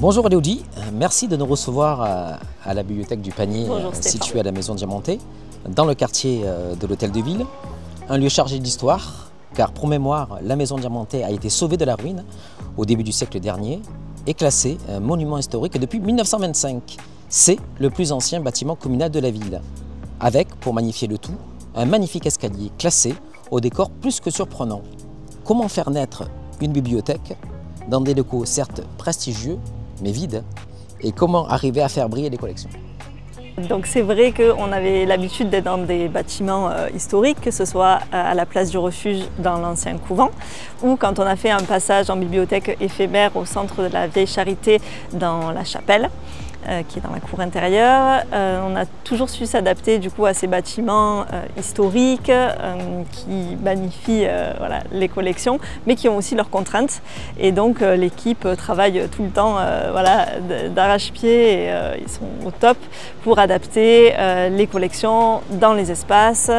Bonjour Elodie, merci de nous recevoir à la bibliothèque du Panier située à la Maison Diamantée, dans le quartier de l'Hôtel de Ville. Un lieu chargé d'histoire, car pour mémoire, la Maison Diamantée a été sauvée de la ruine au début du siècle dernier et classée monument historique depuis 1925. C'est le plus ancien bâtiment communal de la ville, avec, pour magnifier le tout, un magnifique escalier classé au décor plus que surprenant. Comment faire naître une bibliothèque dans des locaux certes prestigieux, mais vides, et comment arriver à faire briller les collections? Donc c'est vrai qu'on avait l'habitude d'être dans des bâtiments historiques, que ce soit à la place du refuge dans l'ancien couvent, ou quand on a fait un passage en bibliothèque éphémère au centre de la Vieille Charité dans la chapelle, qui est dans la cour intérieure. On a toujours su s'adapter du coup à ces bâtiments historiques qui magnifient voilà, les collections, mais qui ont aussi leurs contraintes. Et donc l'équipe travaille tout le temps voilà, d'arrache-pied et ils sont au top pour adapter les collections dans les espaces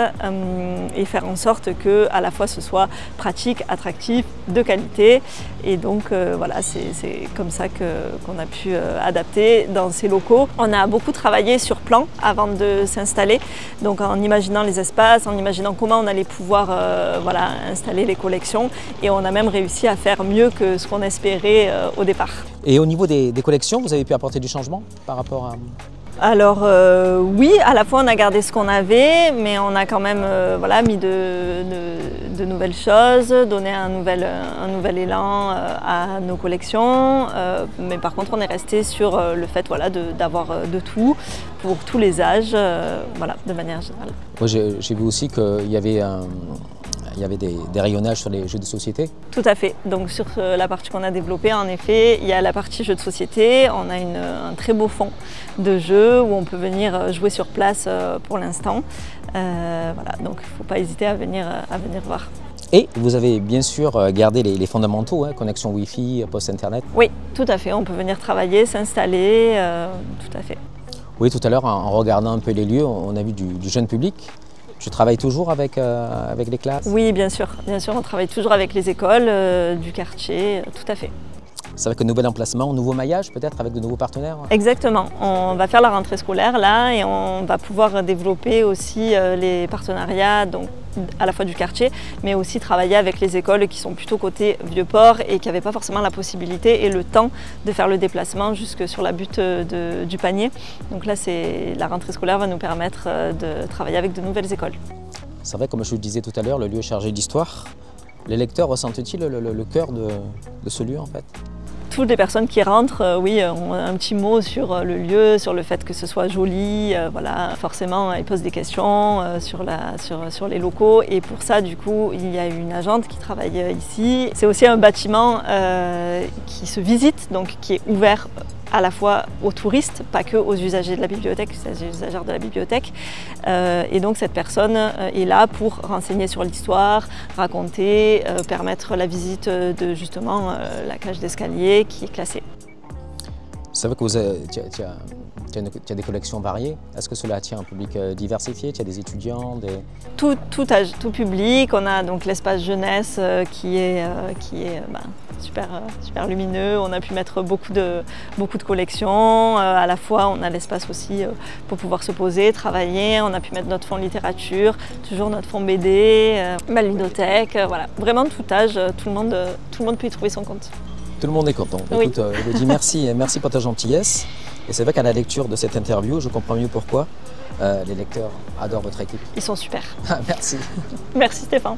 et faire en sorte que à la fois ce soit pratique, attractif, de qualité. Et donc voilà, c'est comme ça qu'on a pu adapter dans ces locaux. On a beaucoup travaillé sur plan avant de s'installer, donc en imaginant les espaces, en imaginant comment on allait pouvoir voilà, installer les collections, et on a même réussi à faire mieux que ce qu'on espérait au départ. Et au niveau des collections, vous avez pu apporter du changement par rapport à... Alors oui, à la fois on a gardé ce qu'on avait, mais on a quand même voilà, mis de nouvelles choses, donné un nouvel élan à nos collections. Mais par contre on est resté sur le fait voilà, d'avoir de tout, pour tous les âges, voilà, de manière générale. Moi j'ai vu aussi qu'il y avait des rayonnages sur les jeux de société. Tout à fait. Donc sur la partie qu'on a développée, en effet, il y a la partie jeux de société. On a un très beau fond de jeux où on peut venir jouer sur place pour l'instant. Voilà, donc il ne faut pas hésiter à venir voir. Et vous avez bien sûr gardé les fondamentaux, hein, connexion Wi-Fi, poste internet. Oui, tout à fait. On peut venir travailler, s'installer, tout à fait. Oui, tout à l'heure, en regardant un peu les lieux, on a vu du jeune public. Tu travailles toujours avec les classes? Oui, bien sûr, on travaille toujours avec les écoles du quartier, tout à fait. C'est avec un nouvel emplacement, un nouveau maillage peut-être avec de nouveaux partenaires? Exactement, on va faire la rentrée scolaire là et on va pouvoir développer aussi les partenariats donc, à la fois du quartier, mais aussi travailler avec les écoles qui sont plutôt côté Vieux-Port et qui n'avaient pas forcément la possibilité et le temps de faire le déplacement jusque sur la butte du Panier. Donc là, la rentrée scolaire va nous permettre de travailler avec de nouvelles écoles. C'est vrai, comme je le disais tout à l'heure, le lieu est chargé d'histoire. Les lecteurs ressentent-ils le cœur de ce lieu en fait? Toutes les personnes qui rentrent, oui, ont un petit mot sur le lieu, sur le fait que ce soit joli. Voilà. Forcément, ils posent des questions sur les locaux. Et pour ça, du coup, il y a une agente qui travaille ici. C'est aussi un bâtiment qui se visite, donc qui est ouvert à la fois aux touristes, pas que aux usagers de la bibliothèque, aux usagères de la bibliothèque. Et donc cette personne est là pour renseigner sur l'histoire, raconter, permettre la visite de justement la cage d'escalier qui est classée. C'est vrai que tu as des collections variées. Est-ce que cela attire un public diversifié? Tu as des étudiants, Tout âge, tout public. On a donc l'espace jeunesse qui est super lumineux. On a pu mettre beaucoup de collections. À la fois, on a l'espace aussi pour pouvoir se poser, travailler. On a pu mettre notre fonds littérature, toujours notre fonds BD, ma ludothèque. Voilà, vraiment tout âge, tout le monde peut y trouver son compte. Tout le monde est content. Oui. Écoute, Elodie, merci pour ta gentillesse. Et c'est vrai qu'à la lecture de cette interview, je comprends mieux pourquoi les lecteurs adorent votre équipe. Ils sont super. Merci. Merci Stéphane.